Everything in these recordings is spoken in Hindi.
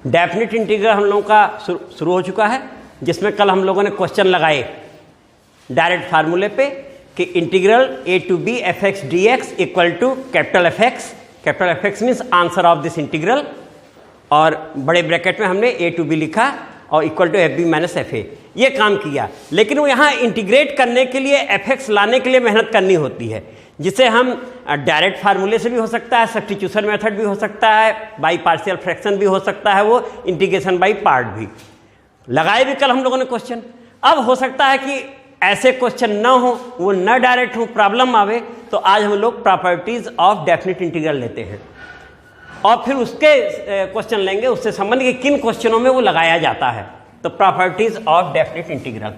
डेफिनेट इंटीग्रल हम लोगों का शुरू हो चुका है, जिसमें कल हम लोगों ने क्वेश्चन लगाए डायरेक्ट फार्मूले पे कि integral A to B F X D X equal to capital F X. Capital F X means answer of this integral, और बड़े ब्रैकेट में हमने ए टू बी लिखा और equal to F B minus F A. ये काम किया, लेकिन वो यहाँ इंटीग्रेट करने के लिए एफ एक्स लाने के लिए मेहनत करनी होती है, जिसे हम डायरेक्ट फार्मूले से भी हो सकता है, सब्स्टिट्यूशन मेथड भी हो सकता है, बाई पार्शियल फ्रैक्शन भी हो सकता है, वो इंटीग्रेशन बाई पार्ट भी लगाए भी कल हम लोगों ने क्वेश्चन। अब हो सकता है कि ऐसे क्वेश्चन न हो, वो न डायरेक्ट हो, प्रॉब्लम आवे, तो आज हम लोग प्रॉपर्टीज ऑफ डेफिनेट इंटीग्रल लेते हैं और फिर उसके क्वेश्चन लेंगे, उससे संबंधित किन क्वेश्चनों में वो लगाया जाता है। तो properties of definite integral,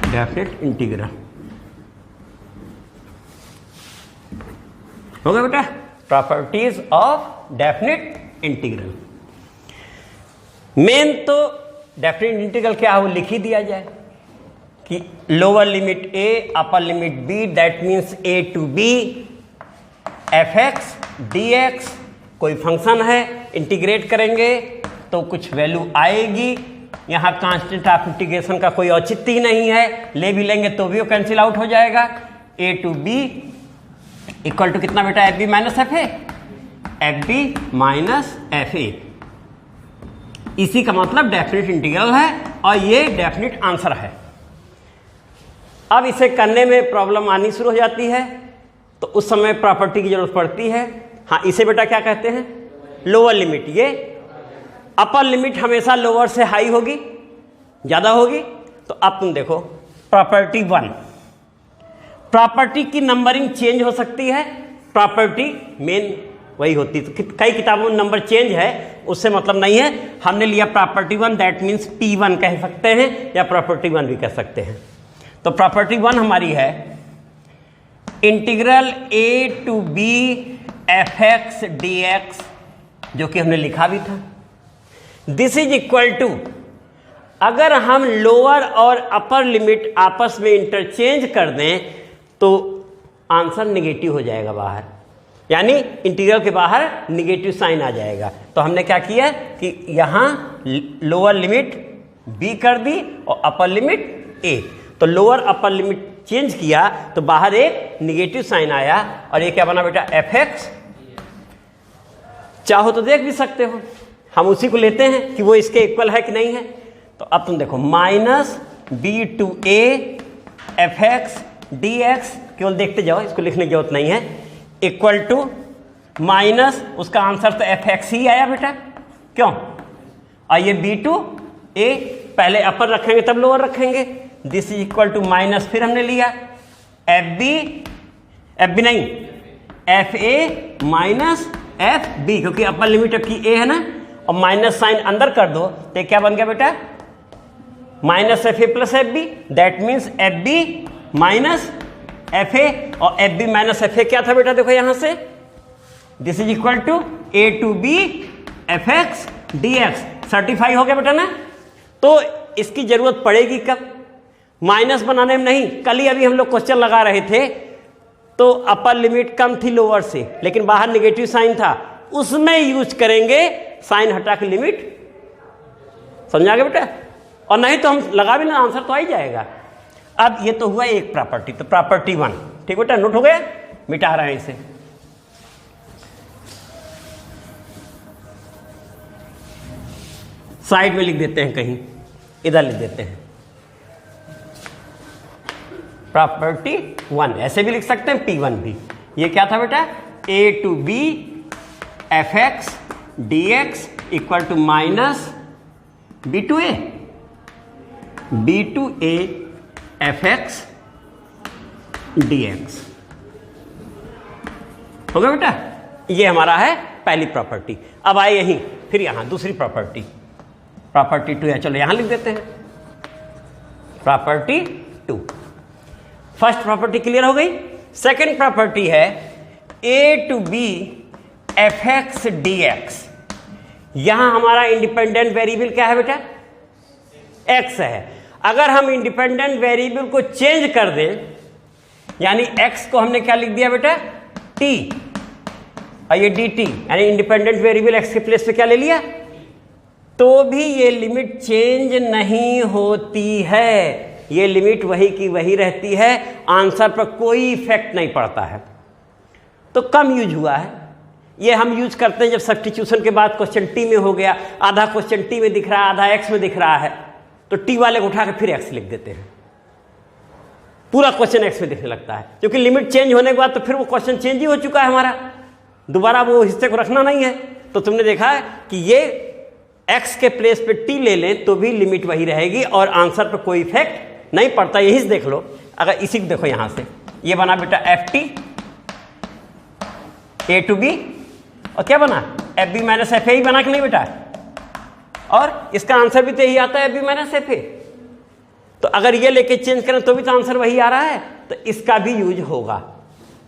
definite integral हो गया बेटा। Properties of definite integral, main तो डेफिनेट इंटीग्रल क्या है वो लिख ही दिया जाए कि lower limit A upper limit B, that means A to B F X D X, कोई फंक्शन है, इंटीग्रेट करेंगे तो कुछ वैल्यू आएगी। यहाँ कांस्टेंट ऑफ इंटीग्रेशन का कोई औचित्य ही नहीं है, ले भी लेंगे तो भी वो कैंसिल आउट हो जाएगा। A to B equal to कितना बेटा, F B minus F A, F B minus F A. इसी का मतलब डेफिनेट इंटीग्रल है और ये डेफिनेट आंसर है। अब इसे करने में प्रॉब्लम आनी शुरू हो जाती है, तो उस समय प्रॉपर्टी की जरूरत पड़ती है। हाँ, इसे बेटा क्या कहते हैं, लोअर लिमिट। ये अपर लिमिट हमेशा लोअर से हाई होगी, ज्यादा होगी। तो अब तुम देखो प्रॉपर्टी 1, प्रॉपर्टी की नंबरिंग चेंज हो सकती है, प्रॉपर्टी मेन वही होती है। तो कई किताबों में नंबर चेंज है, उससे मतलब नहीं है। हमने लिया प्रॉपर्टी 1, दैट मीन्स P1 कह सकते हैं या प्रॉपर्टी 1 भी कह सकते हैं। तो प्रॉपर्टी 1 हमारी है integral A to B F X D X, जो कि हमने लिखा भी था। दिस इज इक्वल टू, अगर हम लोअर और अपर लिमिट आपस में इंटरचेंज कर दें तो आंसर निगेटिव हो जाएगा बाहर, यानी इंटीग्रल के बाहर निगेटिव साइन आ जाएगा। तो हमने क्या किया कि यहां लोअर लिमिट b कर दी और अपर लिमिट a। तो लोअर अपर लिमिट चेंज किया तो बाहर एक निगेटिव साइन आया और ये क्या बना बेटा, एफ एक्स। चाहो तो देख भी सकते हो, हम उसी को लेते हैं कि वो इसके इक्वल है कि नहीं है। तो अब तुम देखो minus B to A F X D X, केवल देखते जाओ, इसको लिखने की जरूरत नहीं है, इक्वल टू माइनस उसका आंसर तो एफ एक्स ही आया बेटा, क्यों। और ये बी टू ए, पहले अपर रखेंगे तब लोअर रखेंगे। This is equal to minus, फिर हमने लिया एफ बी नहीं, F A minus F B, क्योंकि अपर लिमिट आपकी ए है ना, और माइनस साइन अंदर कर दो तो क्या बन गया बेटा, minus F A plus F B, that means F B minus F A. और F B minus F A क्या था बेटा, देखो यहां से, this is equal to A to B F X D X. Certify हो गया बेटा ना। तो इसकी जरूरत पड़ेगी कब, माइनस बनाने में नहीं। कल ही अभी हम लोग क्वेश्चन लगा रहे थे तो अपर लिमिट कम थी लोअर से, लेकिन बाहर नेगेटिव साइन था, उसमें यूज करेंगे साइन हटा के लिमिट, समझा गया बेटा। और नहीं तो हम लगा भी ना, आंसर तो आ ही जाएगा। अब ये तो हुआ एक प्रॉपर्टी, तो प्रॉपर्टी 1, ठीक बेटा, नोट हो गया, मिटा रहे हैं इसे। साइड में लिख देते हैं, कहीं इधर लिख देते हैं प्रॉपर्टी 1, ऐसे भी लिख सकते हैं P1 भी। ये क्या था बेटा, A to B F X D X equal to minus B to A F X D X. हो गया बेटा, ये हमारा है पहली प्रॉपर्टी। अब आए यहीं, फिर यहां दूसरी प्रॉपर्टी, प्रॉपर्टी 2 है, चलो यहां लिख देते हैं प्रॉपर्टी 2। फर्स्ट प्रॉपर्टी क्लियर हो गई। सेकेंड प्रॉपर्टी है A to B F X D X. यहां हमारा इंडिपेंडेंट वेरिएबल क्या है बेटा, एक्स है। अगर हम इंडिपेंडेंट वेरिएबल को चेंज कर दें, यानी x को हमने क्या लिख दिया बेटा, t, और ये dt, यानी इंडिपेंडेंट वेरिएबल x के प्लेस पे क्या ले लिया, तो भी ये लिमिट चेंज नहीं होती है, ये लिमिट वही की वही रहती है, आंसर पर कोई इफेक्ट नहीं पड़ता है। तो कम यूज हुआ है, ये हम यूज करते हैं जब सब्स्टिट्यूशन के बाद क्वेश्चन टी में हो गया, आधा क्वेश्चन टी में दिख रहा है, आधा एक्स में दिख रहा है, तो टी वाले को उठा के फिर एक्स लिख देते हैं, पूरा क्वेश्चन एक्स में दिखने लगता है, क्योंकि लिमिट चेंज होने के बाद तो फिर वो क्वेश्चन चेंज ही हो चुका है हमारा, दोबारा वो हिस्से को रखना नहीं है। तो तुमने देखा है कि ये एक्स के प्लेस पे टी ले लें तो भी लिमिट वही रहेगी और आंसर पर कोई इफेक्ट नहीं पड़ता। यही से देख लो, अगर इसी को देखो, यहां से ये बना बेटा F T A to B, और क्या बना, F B minus F A ही बना कि नहीं बेटा, और इसका आंसर भी तो यही आता है, F B minus F A. तो अगर ये लेके चेंज करें तो भी तो आंसर वही आ रहा है, तो इसका भी यूज होगा।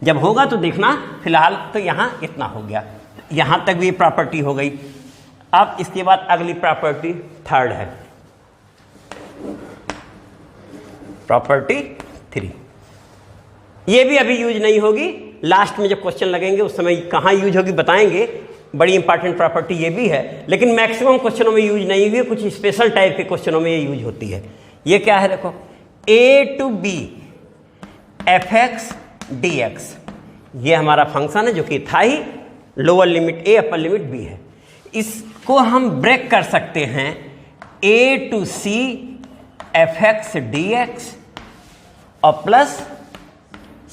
जब होगा तो देखना, फिलहाल तो यहां इतना हो गया, यहां तक भी प्रॉपर्टी हो गई। अब इसके बाद अगली प्रॉपर्टी थर्ड है, प्रॉपर्टी 3। ये भी अभी यूज नहीं होगी, लास्ट में जब क्वेश्चन लगेंगे उस समय कहां यूज होगी बताएंगे, बड़ी इंपॉर्टेंट प्रॉपर्टी ये भी है, लेकिन मैक्सिमम क्वेश्चनों में यूज नहीं हुई, कुछ स्पेशल टाइप के क्वेश्चनों में ये यूज होती है। ये क्या है देखो, a to B F X D X, ये हमारा फंक्शन है जो कि था ही, lower limit a upper limit b है। इसको हम ब्रेक कर सकते हैं a to c F X D X और plus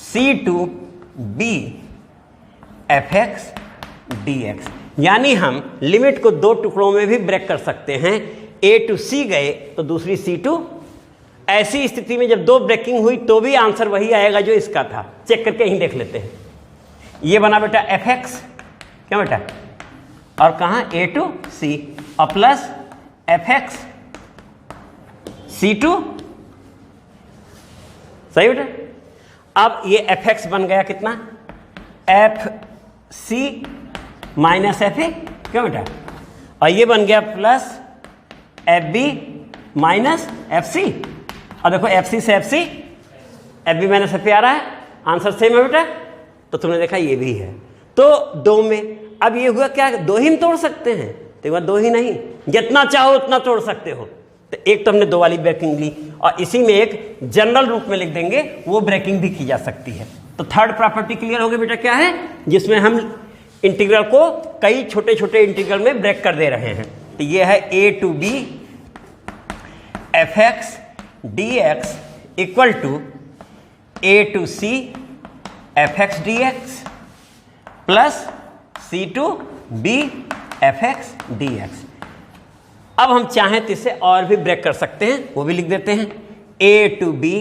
c to b F X D X, यानी हम लिमिट को दो टुकड़ों में भी ब्रेक कर सकते हैं, a टू c गए तो दूसरी c टू। ऐसी स्थिति में जब दो ब्रेकिंग हुई तो भी आंसर वही आएगा जो इसका था, चेक करके यहीं देख लेते हैं। ये बना बेटा एफ एक्स, क्या बेटा, और कहां ए टू सी, और plus F X C to, सही बेटा। अब ये एफ एक्स बन गया कितना, F C minus F A, क्या बेटा, और ये बन गया plus F B minus F C, और देखो एफ सी से F C, F B minus F A आ रहा है, आंसर सेम है बेटा। तो तुमने देखा ये भी है, तो दो में अब ये हुआ क्या, दो ही हम तोड़ सकते हैं, तो वह दो ही नहीं, जितना चाहो उतना तोड़ सकते हो। तो एक तो हमने दो वाली ब्रेकिंग ली, और इसी में एक जनरल रूप में लिख देंगे, वो ब्रेकिंग भी की जा सकती है। तो थर्ड प्रॉपर्टी क्लियर हो गई बेटा, क्या है, जिसमें हम इंटीग्रल को कई छोटे छोटे इंटीग्रल में ब्रेक कर दे रहे हैं। तो ये है A to B F X D X equal to A to C F X D X plus C to B F X D X. अब हम चाहें तो इसे और भी ब्रेक कर सकते हैं, वो भी लिख देते हैं, A to B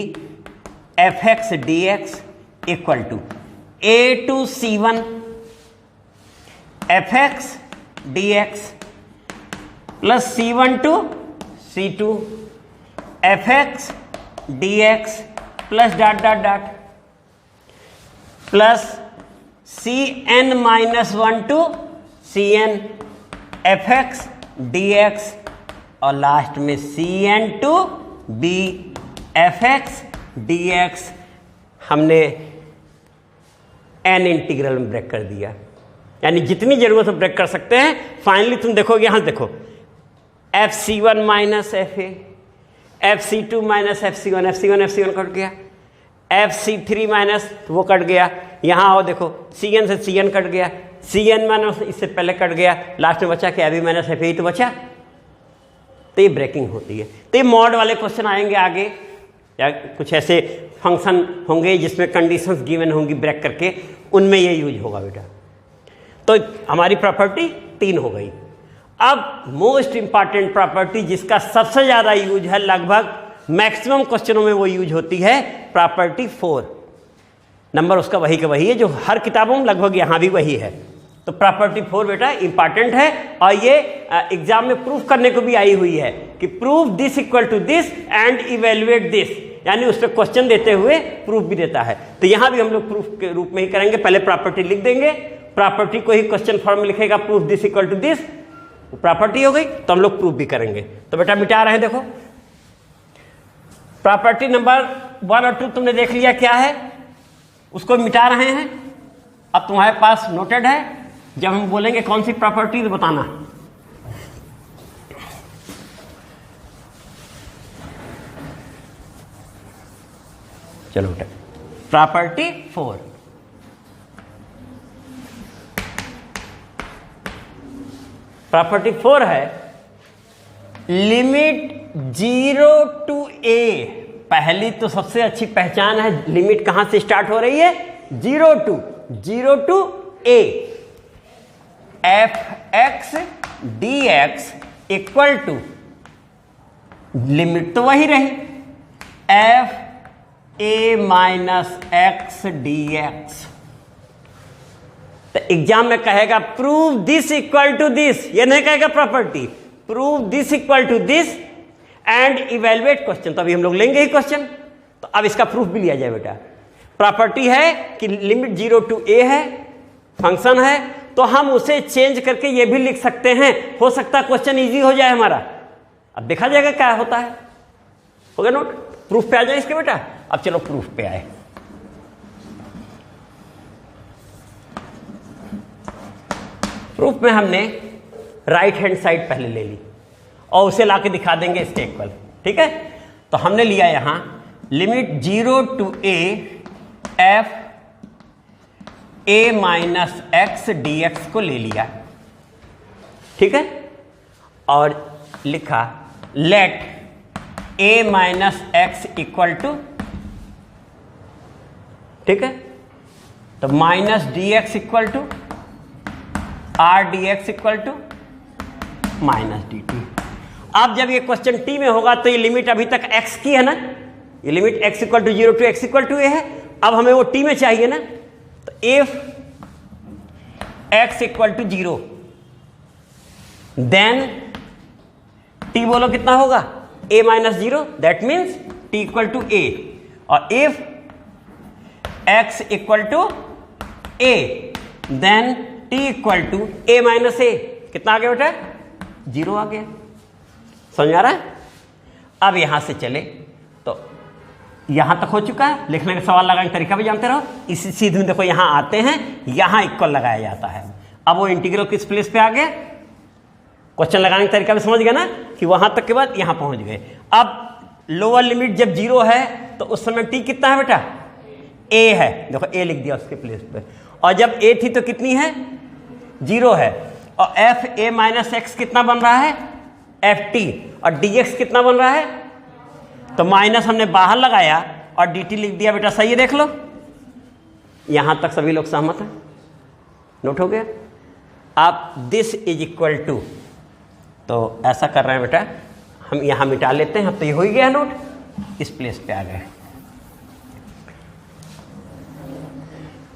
F X D X equal to A to C one F X D X plus C one to C two F X D X plus dot dot dot plus C N minus one to C N F X D X, और लास्ट में C N to B F X D X. हमने एन इंटीग्रल में ब्रेक कर दिया, यानी जितनी जरूरत है ब्रेक कर सकते हैं। फाइनली तुम देखोगे, यहां देखो, F C one minus F A, F C two minus F C one, F C one cut गया, एफ सी थ्री माइनस वो कट गया, यहां आओ देखो, सी एन से सी एन कट गया, सी एन माइनस इससे पहले कट गया, लास्ट में बचा क्या, F B minus F A तो बचा। तो ये ब्रेकिंग होती है। तो ये मॉड वाले क्वेश्चन आएंगे आगे, या कुछ ऐसे फंक्शन होंगे जिसमें कंडीशंस गिवन होंगी ब्रेक करके, उनमें ये यूज होगा बेटा। तो हमारी प्रॉपर्टी 3 हो गई। अब मोस्ट इंपॉर्टेंट प्रॉपर्टी जिसका सबसे ज्यादा यूज है, लगभग मैक्सिमम क्वेश्चनों में वो यूज होती है, प्रॉपर्टी 4। नंबर उसका वही का वही है जो हर किताबों में लगभग यहां भी वही है। तो प्रॉपर्टी 4 बेटा इंपॉर्टेंट है, और ये एग्जाम में प्रूफ करने को भी आई हुई है कि proof this equal to this and evaluate this, यानी उस पर क्वेश्चन देते हुए प्रूफ भी देता है। तो यहां भी हम लोग प्रूफ के रूप में ही करेंगे, पहले प्रॉपर्टी लिख देंगे, प्रॉपर्टी को ही क्वेश्चन फॉर्म में लिखेगा, proof this equal to this, property हो गई, तो हम लोग प्रूफ भी करेंगे। तो बेटा मिटा रहे हैं, देखो प्रॉपर्टी नंबर 1 और 2 तुमने देख लिया क्या है, उसको मिटा रहे हैं। अब तुम्हारे पास नोटेड है, जब हम बोलेंगे कौन सी प्रॉपर्टी तो बताना। चलो बेटा, प्रॉपर्टी 4, प्रॉपर्टी 4 है लिमिट 0 टू a। पहली तो सबसे अच्छी पहचान है, लिमिट कहां से स्टार्ट हो रही है, 0 to a f(x) dx equal to, limit तो वही रही, f a minus x dx। तो एग्जाम में कहेगा prove this equal to this, ये नहीं कहेगा property, prove this equal to this and evaluate question. तो अभी हम लोग लेंगे ही क्वेश्चन, तो अब इसका प्रूफ भी लिया जाए बेटा। प्रॉपर्टी है कि लिमिट 0 टू a है, फंक्शन है, तो हम उसे चेंज करके ये भी लिख सकते हैं, हो सकता है क्वेश्चन इजी हो जाए हमारा। अब देखा जाएगा क्या होता है, हो गया नोट। प्रूफ पे आ जाए इसके बेटा। अब चलो प्रूफ पे आए। प्रूफ में हमने राइट हैंड साइड पहले ले ली और उसे लाके दिखा देंगे इसके इक्वल, ठीक है। तो हमने लिया यहां limit 0 to a f a minus x dx को ले लिया, ठीक है, और लिखा let a minus x equal to, ठीक है, तो minus dx equal to r dx equal to minus dt। अब जब ये क्वेश्चन t में होगा तो ये लिमिट अभी तक x की है ना, ये limit x equal to 0 to x equal to a है। अब हमें वो t में चाहिए ना, तो if x equal to 0 then t बोलो कितना होगा, a minus 0, that means t equal to a। और if x equal to a then t equal to a minus a, कितना आ गया बेटा, 0 आ गया। समझ आ रहा है। अब यहां से चले तो यहां तक हो चुका है, लिखने का सवाल लगाने का तरीका भी जानते रहो। इसी सीधे में देखो यहां आते हैं, यहां इक्वल लगाया जाता है। अब वो इंटीग्रल किस प्लेस पे आ गया, क्वेश्चन लगाने का तरीका भी समझ गए ना, कि वहां तक के बाद यहां पहुंच गए। अब लोअर लिमिट जब 0 है तो उस समय t कितना है बेटा, a है, देखो a लिख दिया उसके प्लेस पे। और जब a थी तो कितनी है, 0 है। और f a माइनस x कितना बन रहा है, f t, और dx कितना बन रहा है, तो माइनस हमने बाहर लगाया और dt लिख दिया बेटा। सही है, देख लो यहां तक सभी लोग सहमत हैं, नोट हो गया। आप दिस इज इक्वल टू, तो ऐसा कर रहे हैं बेटा, हम यहां मिटा लेते हैं। अब तो ये हो ही गया नोट, इस प्लेस पे आ गए।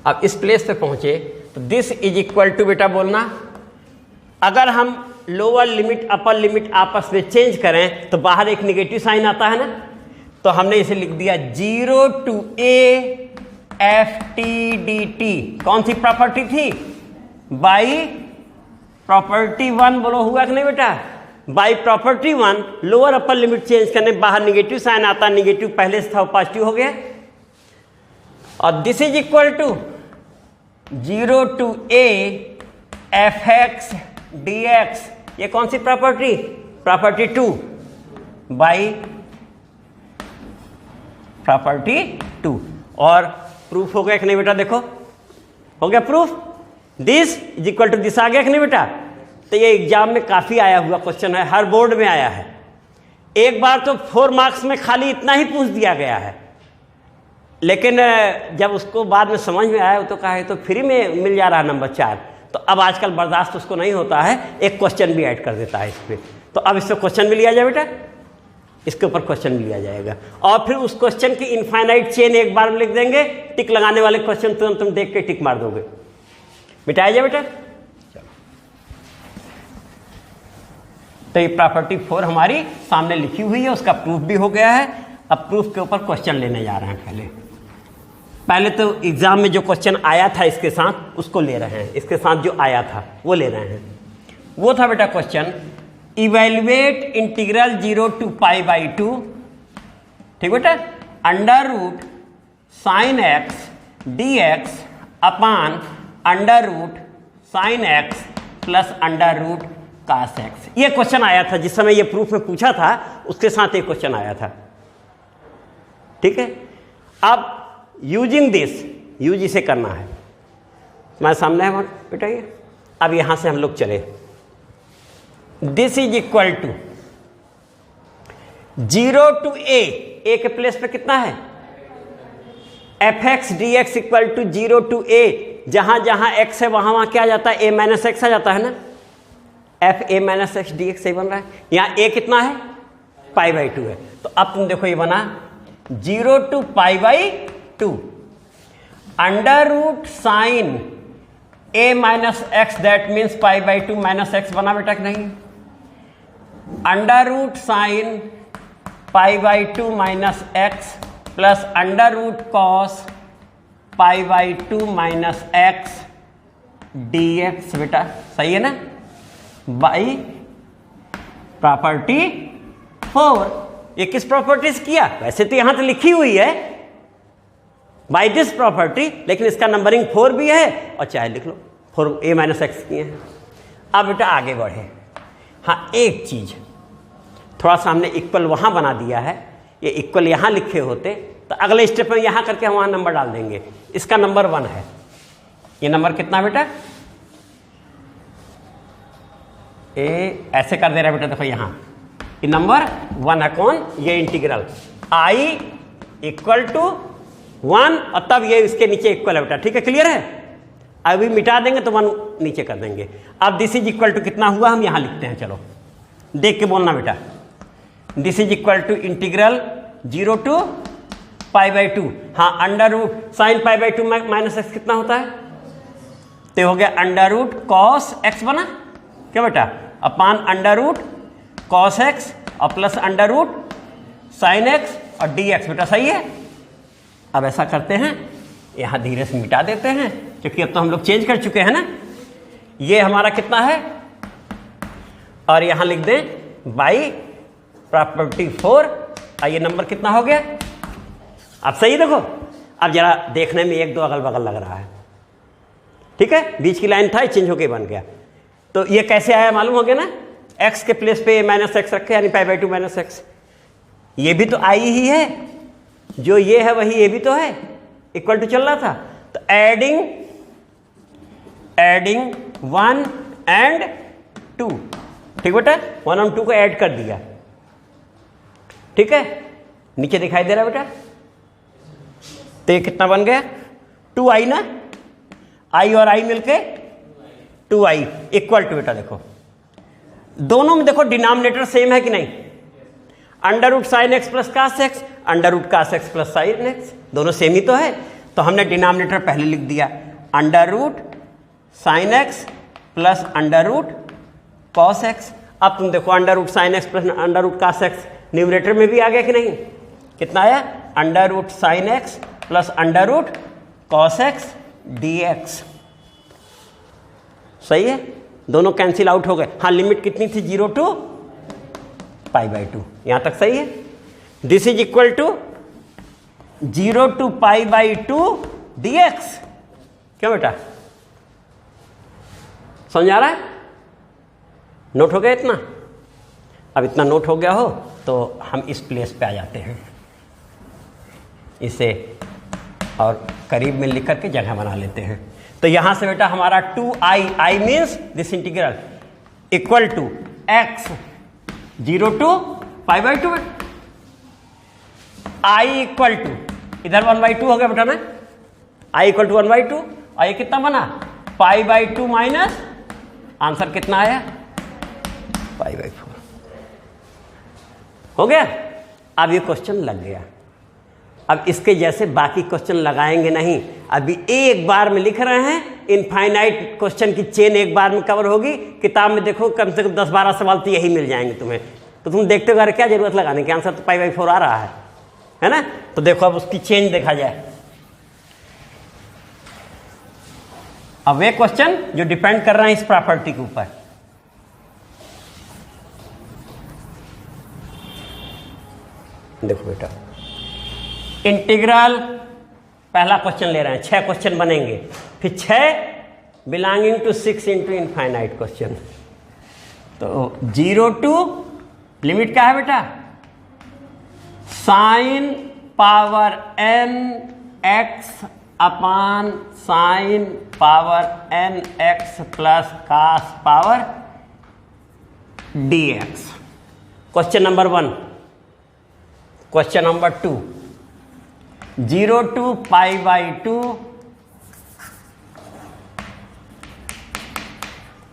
अब इस प्लेस पे पहुंचे तो दिस इज इक्वल टू बेटा बोलना, अगर हम लोअर लिमिट अपर लिमिट आपस में चेंज करें तो बाहर एक निगेटिव साइन आता है ना, तो हमने इसे लिख दिया 0 to a f t dt। कौन सी प्रॉपर्टी थी, बाई प्रॉपर्टी 1, बोलो हुआ कि नहीं बेटा, by property 1 lower upper limit change करने बाहर निगेटिव साइन आता, निगेटिव पहले से था पॉजिटिव हो गया। और this is equal to 0 to a f(x) dx, ये कौन सी प्रॉपर्टी, प्रॉपर्टी 2 बाई प्रॉपर्टी 2। और प्रूफ हो गया कि नहीं बेटा, देखो हो गया proof, this is equal to this आ गया कि नहीं बेटा। तो ये एग्जाम में काफी आया हुआ क्वेश्चन है, हर बोर्ड में आया है। एक बार तो 4 मार्क्स में खाली इतना ही पूछ दिया गया है, लेकिन जब उसको बाद में समझ में आया तो कहा है तो फ्री में मिल जा रहा है नंबर 4। तो अब आजकल बर्दाश्त उसको नहीं होता है, एक क्वेश्चन भी ऐड कर देता है इस पर। तो अब इससे क्वेश्चन भी लिया जाए बेटा, इसके ऊपर क्वेश्चन भी लिया जाएगा। और फिर उस क्वेश्चन की इनफाइनाइट चेन एक बार में लिख देंगे, टिक लगाने वाले क्वेश्चन तुरंत तुम देख के टिक मार दोगे। मिटाया जाए बेटा। तो ये प्रॉपर्टी 4 हमारी सामने लिखी हुई है, उसका प्रूफ भी हो गया है। अब प्रूफ के ऊपर क्वेश्चन लेने जा रहे हैं। पहले तो एग्जाम में जो क्वेश्चन आया था इसके साथ उसको ले रहे हैं, इसके साथ जो आया था वो ले रहे हैं। वो था बेटा question, evaluate integral 0 to pi by 2 ठीक बेटा, under root sine X D X upon under root sine X plus under root cos X. ये क्वेश्चन आया था जिस समय ये प्रूफ में पूछा था, उसके साथ एक क्वेश्चन आया था। ठीक है, अब यूजिंग दिस, यूज इसे करना है, तुम्हारे सामने है बेटा ये। अब यहां से हम लोग चले, this is equal to 0 to A के प्लेस पे कितना है, F X D X equal to 0 to A, जहां जहां एक्स है वहां वहां क्या आ जाता है, ए माइनस एक्स आ जाता है ना, F A minus X D x सही बन रहा है। यहां ए कितना है, पाई बाई 2 है। तो अब तुम देखो ये बना 0 to pi by 2 under root sine A minus X, that means pi by 2 minus X बना बेटा कि नहीं, under root sine pi by 2 minus X plus under root cos pi by 2 minus X D X बेटा, सही है ना, बाई प्रॉपर्टी 4। ये किस प्रॉपर्टी से किया, वैसे तो यहां तो लिखी हुई है बाई दिस प्रॉपर्टी, लेकिन इसका नंबरिंग 4 भी है और चाहे लिख लो 4 ए माइनस एक्स किए हैं। अब बेटा आगे बढ़े, हाँ एक चीज थोड़ा सा हमने इक्वल वहां बना दिया है, ये इक्वल यहां लिखे होते तो अगले स्टेप में यहां करके हम वहां नंबर डाल देंगे। इसका नंबर 1 है, ये नंबर कितना बेटा, ए ऐसे कर दे रहा है बेटा, देखो यहां ये नंबर 1 है, कौन, ये इंटीग्रल आई इक्वल टू 1 और तब ये इसके नीचे इक्वल है बेटा, ठीक है, क्लियर है। अभी मिटा देंगे तो 1 नीचे कर देंगे। अब दिस इज इक्वल टू कितना हुआ, हम यहां लिखते हैं, चलो देख के बोलना बेटा, this is equal to integral 0 to pi by 2, हाँ under root sine pi by 2 minus X कितना होता है, तो हो गया अंडर रूट कॉस एक्स बना क्या बेटा, upon under root cos X और plus under root sine X और डी एक्स बेटा, सही है। अब ऐसा करते हैं, यहां धीरे से मिटा देते हैं क्योंकि अब तो हम लोग चेंज कर चुके हैं ना। ये हमारा कितना है और यहां लिख दें बाई प्रॉपर्टी 4 और ये नंबर कितना हो गया। अब सही देखो, अब जरा देखने में 1 2 अगल बगल लग रहा है, ठीक है, बीच की लाइन था चेंज होके बन गया। तो ये कैसे आया मालूम हो गया ना, एक्स के प्लेस पे माइनस एक्स रखे यानी पाई बाई 2 माइनस एक्स, ये भी तो आई ही है, जो ये है वही ये भी तो है, इक्वल टू चल रहा था। तो एडिंग 1 एंड 2, ठीक बेटा, 1 और 2 को ऐड कर दिया, ठीक है, नीचे दिखाई दे रहा है बेटा। तो ये कितना बन गया 2i ना, i और i मिलके 2i इक्वल टू बेटा, देखो दोनों में देखो डिनोमिनेटर सेम है कि नहीं, under root sine X plus cos X, under root cos X plus sine X, दोनों सेम ही तो है। तो हमने डिनोमिनेटर पहले लिख दिया, under root sine X plus under root cos X. अब तुम देखो under root sine X plus under root cos X numerator में भी आ गया कि नहीं, कितना आया, under root sine X plus under root cos X D x, सही है, दोनों कैंसिल आउट हो गए। हाँ लिमिट कितनी थी, 0 टू पाई बाई 2, यहां तक सही है। This is equal to 0 to pi by 2 D X, क्यों बेटा, समझ आ रहा है, नोट हो गया इतना। अब इतना नोट हो गया हो तो हम इस प्लेस पे आ जाते हैं, इसे और करीब में लिख करके जगह बना लेते हैं। तो यहां से बेटा हमारा 2i means this integral equal to x 0 to pi by 2, i equal to इधर 1/2 हो गया बेटा ना, i इक्वल टू 1/2 और ये कितना बना पाई बाई 2 माइनस, आंसर कितना आया पाई बाई 4 हो गया। अब ये क्वेश्चन लग गया, अब इसके जैसे बाकी क्वेश्चन लगाएंगे नहीं, अभी एक बार में लिख रहे हैं, इनफाइनाइट क्वेश्चन की चेन एक बार में कवर होगी। किताब में देखो कम से कम 10-12 सवाल तो यही मिल जाएंगे तुम्हें, तो तुम देखते हो क्या जरूरत लगाने की, आंसर तो पाई बाई 4 आ रहा है ना। तो देखो अब उसकी चेंज देखा जाए। अब वे क्वेश्चन जो डिपेंड कर रहे हैं इस प्रॉपर्टी के ऊपर, देखो बेटा इंटीग्रल पहला क्वेश्चन ले रहे हैं, 6 क्वेश्चन बनेंगे, फिर 6 belonging to 6 into infinite question. तो 0 टू लिमिट क्या है बेटा, sine power n x upon sine power n x plus cos power dx। Question number 1। Question number 2, 0 to pi by 2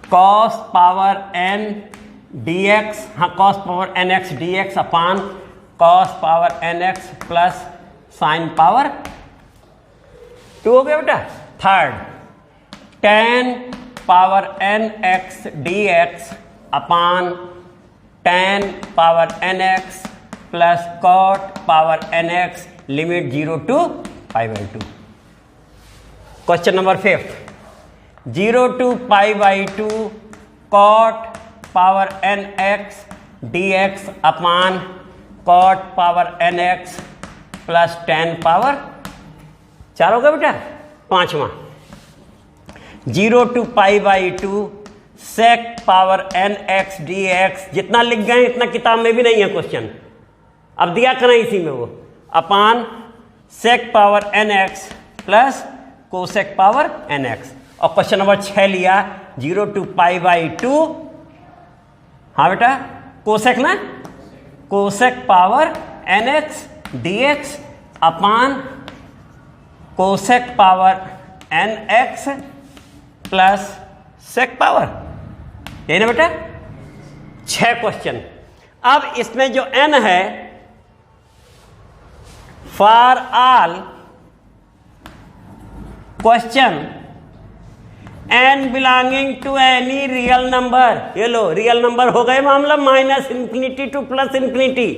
cos power n dx, हाँ cos power nx dx upon cos power nx plus sine power 2 हो गया बेटा। Third, tan power nx dx upon tan power nx plus cot power nx, limit 0 to pi by 2। Question number 5, 0 to pi by 2 cot power nx dx upon cot power nx plus tan power 4 होगा बेटा। पांचवा, 0 to pi by 2 sec power nx dx, जितना लिख गए इतना किताब में भी नहीं है क्वेश्चन, अब दिया करें इसी में वो, अपान sec power nx plus cosec power nx। और क्वेश्चन नंबर 6 लिया 0 टू पाई बाई 2, हाँ बेटा कोसेक ना, cosec power nx dx upon cosec power nx plus sec power, यही ना बेटा 6 क्वेश्चन। अब इसमें जो n है, for all question n belonging to any real number, ये लो रियल नंबर हो गए मामला, minus infinity to plus infinity,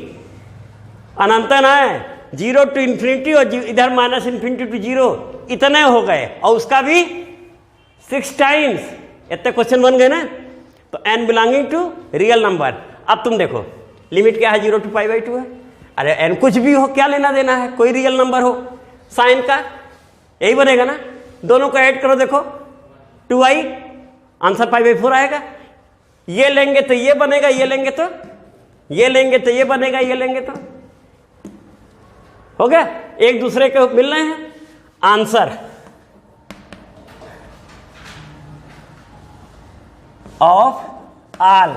अनंत ना है, 0 टू इंफिनिटी और इधर माइनस इंफिनिटी टू 0, इतने हो गए, और उसका भी 6 टाइम्स, इतने क्वेश्चन बन गए ना। तो n belonging to real number. अब तुम देखो लिमिट क्या है, 0 टू पाई बाई 2 है, अरे n कुछ भी हो, क्या लेना देना है, कोई रियल नंबर हो, साइन का यही बनेगा ना, दोनों को ऐड करो, देखो 2i, आंसर पाई बाई 4 आएगा। ये लेंगे तो ये बनेगा, ये लेंगे तो ये लेंगे तो ये बनेगा, ये लेंगे तो हो गया, एक दूसरे के मिल रहे हैं। आंसर ऑफ ऑल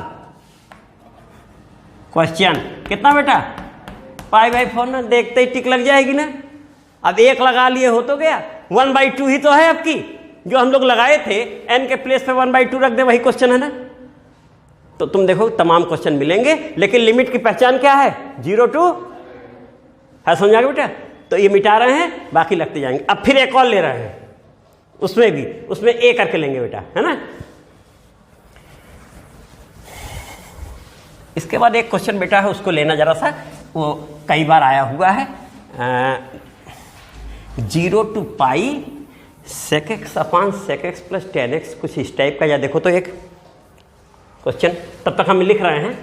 क्वेश्चन कितना बेटा, पाई बाई 4 ना, देखते ही टिक लग जाएगी ना। अब 1 लगा लिए हो तो गया, 1/2 ही तो है आपकी, जो हम लोग लगाए थे n के प्लेस पे 1/2 रख दे, वही क्वेश्चन है ना। तो तुम देखो तमाम क्वेश्चन मिलेंगे, लेकिन लिमिट की पहचान क्या है, 0 टू है, समझा गया बेटा। तो ये मिटा रहे हैं, बाकी लगते जाएंगे। अब फिर एक और ले रहे हैं, उसमें भी, उसमें a करके लेंगे बेटा, है ना। इसके बाद एक क्वेश्चन बेटा है, उसको लेना जरा सा, वो कई बार आया हुआ है, 0 to pi sec X upon sec X plus tan X, कुछ इस टाइप का। या देखो तो एक क्वेश्चन, तब तक हम लिख रहे हैं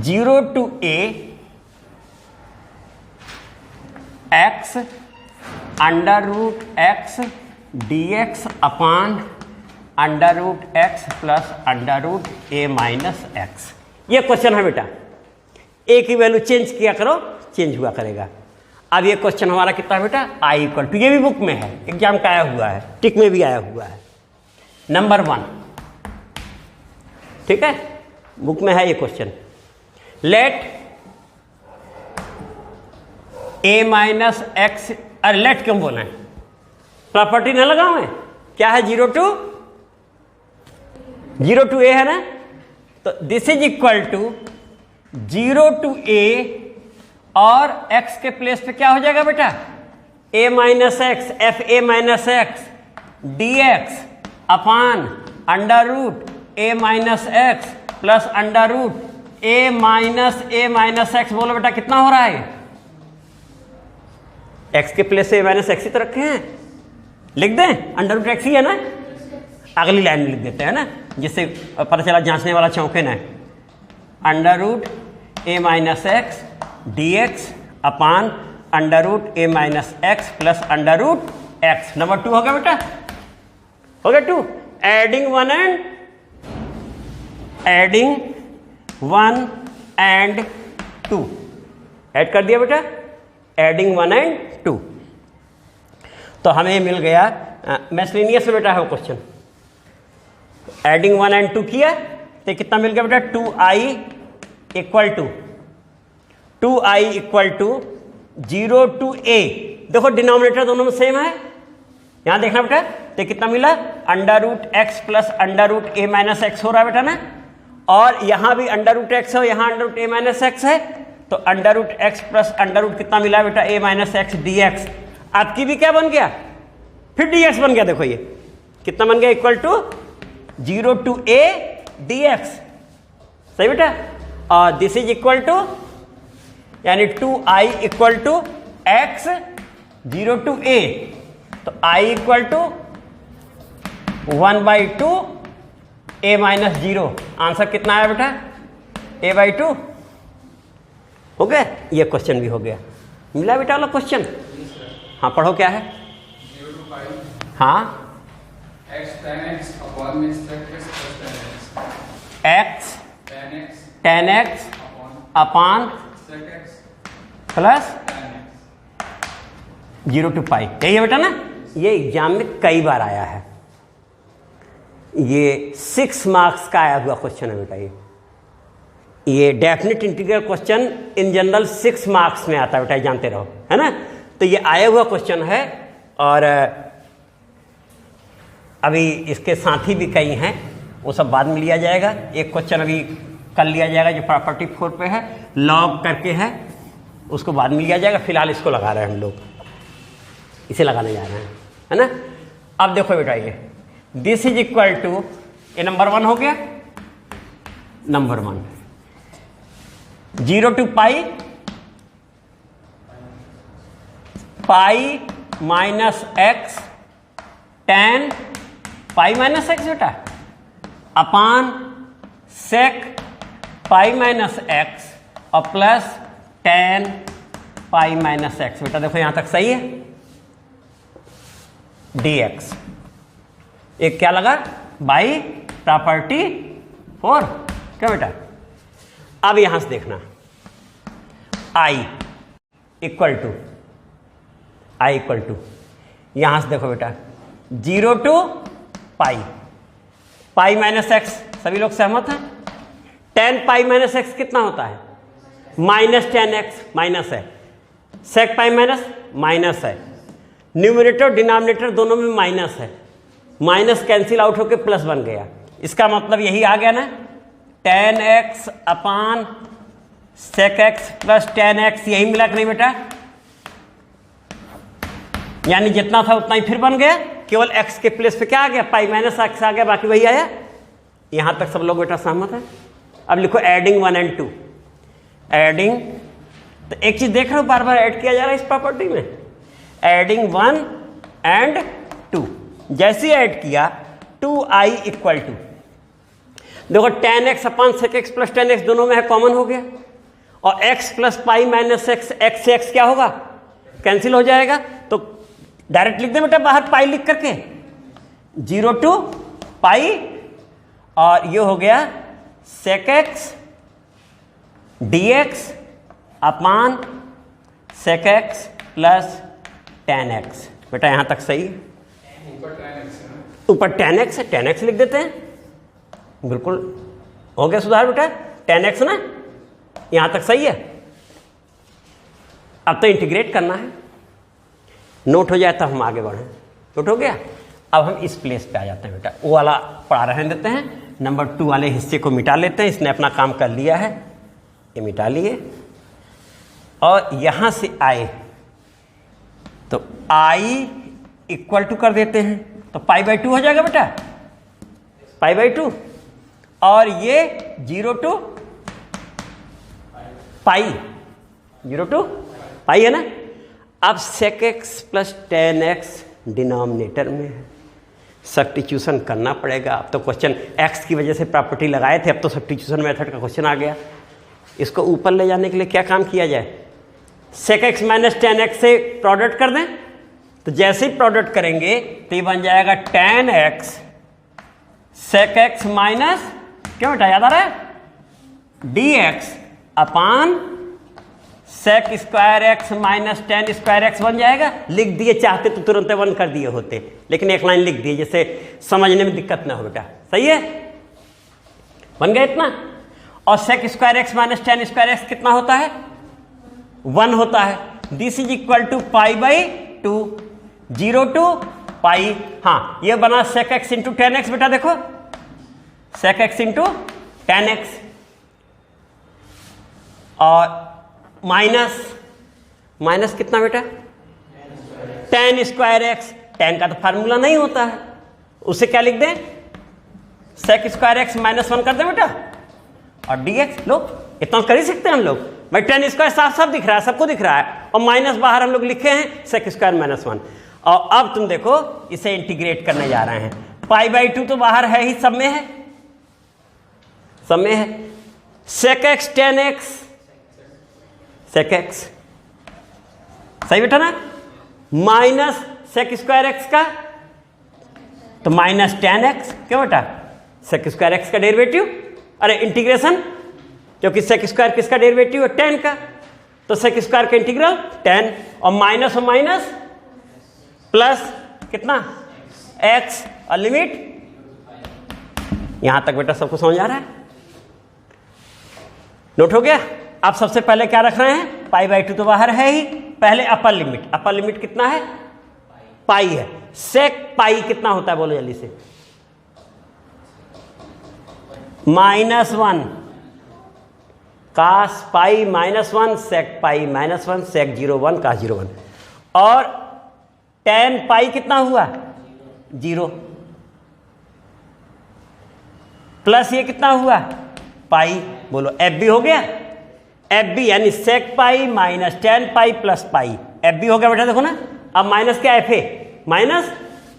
0 to a x under root x dx upon under root X plus under root A minus X. ये क्वेश्चन है बेटा, ए की वैल्यू चेंज किया करो, चेंज हुआ करेगा। अब ये क्वेश्चन हमारा कितना है बेटा, आई इक्वल टू, ये भी बुक में है, एग्जाम का आया हुआ है, टिक में भी आया हुआ है, नंबर 1, ठीक है, बुक में है ये क्वेश्चन। लेट ए माइनस एक्स, अरे लेट क्यों बोले, प्रॉपर्टी न लगाओ, क्या है, 0 टू ए है ना, तो this is equal to 0 to A, और x के प्लेस पे क्या हो जाएगा बेटा, a minus X, F A minus X D X upon under root A minus X plus under root A minus X. बोलो बेटा कितना हो रहा है, x के प्लेस से a माइनस एक्स ही तो रखे हैं, लिख दें, अंडर रूट एक्स ही है ना, अगली लाइन में लिख देते हैं ना, जिससे पता चला जांचने वाला चौके ना, under root A minus X D X upon under root A minus X plus under root X. Number 2 हो गया बेटा, हो गया 2। एडिंग 1 एंड 2 ऐड कर दिया बेटा, एडिंग 1 एंड 2। तो हमें मिल गया मिसलेनियस में बेटा है वो क्वेश्चन। एडिंग 1 एंड 2 किया तो कितना मिल गया बेटा, 2i equal to 0 to a। देखो डिनोमिनेटर दोनों में सेम है, यहां देखना बेटा, तो कितना मिला, under root X plus under root A minus X हो रहा है बेटा ना, और यहां भी अंडर रूट एक्स है, यहां under root A minus X है, तो under root X plus under root कितना मिला बेटा, A minus X D X. आपकी भी क्या बन गया, फिर डी एक्स बन गया। देखो ये कितना बन गया, equal to 0 to a dx, सही बेटा। और दिस इज इक्वल टू यानी 2i equal to x 0 to a, तो i equal to 1/2 a minus 0। Answer कितना आया बेटा, a/2। हो गया, ये क्वेश्चन भी हो गया। मिला बेटा वाला क्वेश्चन। हाँ पढ़ो क्या है। हाँ x tan x upon sec x plus tan x tan x upon sec x plus tan x 0 to पाई, यही है बेटा ना। ये एग्जाम में कई बार आया है, ये 6 मार्क्स का आया हुआ क्वेश्चन है बेटा। ये definite integral question in general 6 marks में आता है बेटा, जानते रहो, है ना। तो ये आया हुआ क्वेश्चन है, और अभी इसके साथ ही भी कई हैं, वो सब बाद में लिया जाएगा। एक क्वेश्चन अभी कल लिया जाएगा जो प्रॉपर्टी 4 पे है, लॉग करके है, उसको बाद में लिया जाएगा। फिलहाल इसको लगा रहे हैं हम लोग, इसे लगाने जा रहे हैं, है ना। अब देखो बेटा, ये दिस इज इक्वल टू, ये नंबर 1 हो गया, number 1 0 to pi minus x tan pi minus x बेटा अपान सेक पाई माइनस एक्स और plus tan pi minus x. बेटा देखो यहां तक सही है, dx। एक क्या लगा, बाई प्रॉपर्टी 4, क्या बेटा। अब यहां से देखना, i इक्वल टू यहां से देखो बेटा 0 to पाई माइनस एक्स, सभी लोग सहमत हैं। tan पाई माइनस एक्स कितना होता है, माइनस tan एक्स, माइनस है, सेक पाई माइनस है, न्यूमरेटर डिनोमिनेटर दोनों में माइनस है, माइनस कैंसिल आउट होकर प्लस बन गया। इसका मतलब यही आ गया ना, tan x upon sec X plus tan x, यही मिला कि नहीं बेटा। यानी जितना था उतना ही फिर बन गया, केवल x के प्लेस पे क्या आ गया, पाई माइनस एक्स आ गया, बाकी वही आया। यहां तक सब लोग बेटा सहमत है। अब लिखो एडिंग 1 and 2, एडिंग, तो एक चीज देख रहे हो बार बार ऐड किया जा रहा है इस प्रॉपर्टी में, एडिंग 1 and 2। जैसे ऐड किया 2i इक्वल टू, देखो tan x upon sec X plus tan x दोनों में है, कॉमन हो गया, और x plus pi minus x, x से x क्या होगा, कैंसिल हो जाएगा। तो डायरेक्ट लिख दे बेटा बाहर पाई लिख करके, 0 to पाई, और ये हो गया sec X dx upon sec X plus tan x। बेटा यहां तक सही है, ऊपर tan x है, tan x लिख देते हैं, बिल्कुल हो गया सुधार बेटा, tan x ना, यहां तक सही है। अब तो इंटीग्रेट करना है, नोट हो जाए तब हम आगे बढ़ें। नोट हो गया, अब हम इस प्लेस पे आ जाते हैं बेटा, वो वाला पढ़ा रहने देते हैं, नंबर 2 वाले हिस्से को मिटा लेते हैं। इसने अपना काम कर लिया है, ये मिटा लिए, और यहां से आए तो i इक्वल टू कर देते हैं, तो π/2 हो जाएगा बेटा, π/2, और ये 0 to पाई, 0 to पाई है ना। अब sec x plus tan x denominator में है, सब्स्टिट्यूशन करना पड़ेगा। अब तो क्वेश्चन x की वजह से प्रॉपर्टी लगाए थे, अब तो सब्स्टिट्यूशन मेथड का क्वेश्चन आ गया। इसको ऊपर ले जाने के लिए क्या काम किया जाए, sec x minus ten x से प्रोडक्ट कर दें, तो जैसे ही प्रोडक्ट करेंगे तो ये बन जाएगा tan x sec x minus, क्यों बेटा याद आ रहा है, dx अपान sec square X minus tan square x बन जाएगा। लिख दिए, चाहते तो तुरंत 1 कर दिए होते, लेकिन एक लाइन लिख दिए जिससे समझने में दिक्कत ना हो बेटा। सही है, बन गया इतना। और sec square X minus tan square X कितना होता है, 1 होता है। This is equal to pi by 2, 0 to pi. हाँ, ये बना sec x into tan X बेटा, देखो sec x into tan X, और माइनस कितना बेटा, टेन स्क्वायर एक्स। टेन का तो फार्मूला नहीं होता है, उसे क्या लिख दें, sec स्क्वायर एक्स माइनस 1 कर दें बेटा, और dx। लो, इतना कर ही सकते हैं हम लोग भाई, टेन स्क्वायर साफ साफ दिख रहा है, सबको दिख रहा है, और माइनस बाहर हम लोग लिखे हैं sec स्क्वायर माइनस 1। और अब तुम देखो इसे इंटीग्रेट करने जा रहे हैं, पाई बाई 2 तो बाहर है ही, सब में है, सब में है। sec x ten x sec x, सही बेटा ना, माइनस sec स्क्वायर एक्स का तो माइनस टेन एक्स, क्यों बेटा, sec स्क्वायर एक्स का डेरिवेटिव, अरे इंटीग्रेशन, क्योंकि sec स्क्वायर किसका डेरिवेटिव है, 10 का, तो sec स्क्वायर का इंटीग्रल 10, और माइनस प्लस कितना x, और लिमिट। यहां तक बेटा सबको समझ आ रहा है, नोट हो गया। अब सबसे पहले क्या रख रहे हैं, पाई बाई 2 तो बाहर है ही, पहले अपर लिमिट कितना है, पाई है। sec पाई कितना होता है, बोलो जल्दी से, -1 cos पाई -1 sec पाई -1 sec 0 1 cos 0 1, और tan पाई कितना हुआ, 0, प्लस ये कितना हुआ, पाई। बोलो एफ बी हो गया, एफ बी यानी sec पाई minus tan pi plus pi, F B हो गया बेटा। देखो ना, अब माइनस क्या, F A minus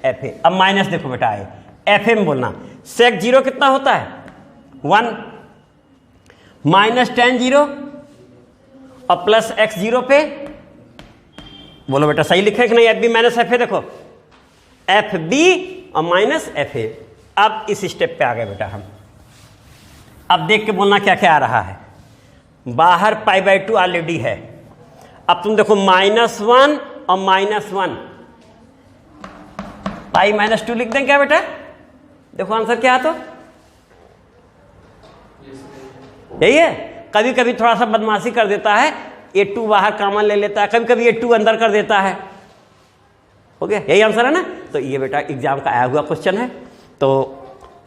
F A, अब माइनस देखो बेटा आए, एफ ए में बोलना, sec 0 कितना होता है, 1, माइनस टेन 0 और प्लस x 0 पे। बोलो बेटा सही लिखे कि नहीं, F B minus F A, देखो एफ बी और माइनस एफ ए। अब इस स्टेप पे आ गए बेटा हम, अब देख के बोलना क्या क्या आ रहा है, बाहर पाई बाई 2 ऑलरेडी है, अब तुम देखो -1 और -1, पाई -2 लिख दें क्या बेटा, देखो आंसर क्या है, तो यही है। कभी कभी थोड़ा सा बदमाशी कर देता है, ये 2 बाहर कॉमन ले लेता है, कभी कभी ये 2 अंदर कर देता है, हो गया, यही आंसर है ना। तो ये बेटा एग्जाम का आया हुआ क्वेश्चन है, तो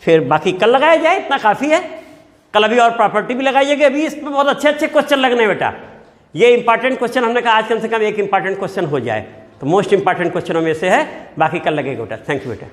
फिर बाकी कल लगाया जाए, इतना काफ़ी है। कल अभी और प्रॉपर्टी भी लगाइएगा, अभी इसमें बहुत अच्छे अच्छे क्वेश्चन लगने बेटा। ये इंपॉर्टेंट क्वेश्चन हमने कहा आज कम से कम एक इंपॉर्टेंट क्वेश्चन हो जाए, तो मोस्ट इंपॉर्टेंट क्वेश्चनों में से है, बाकी कल लगेगा बेटा। थैंक यू बेटा।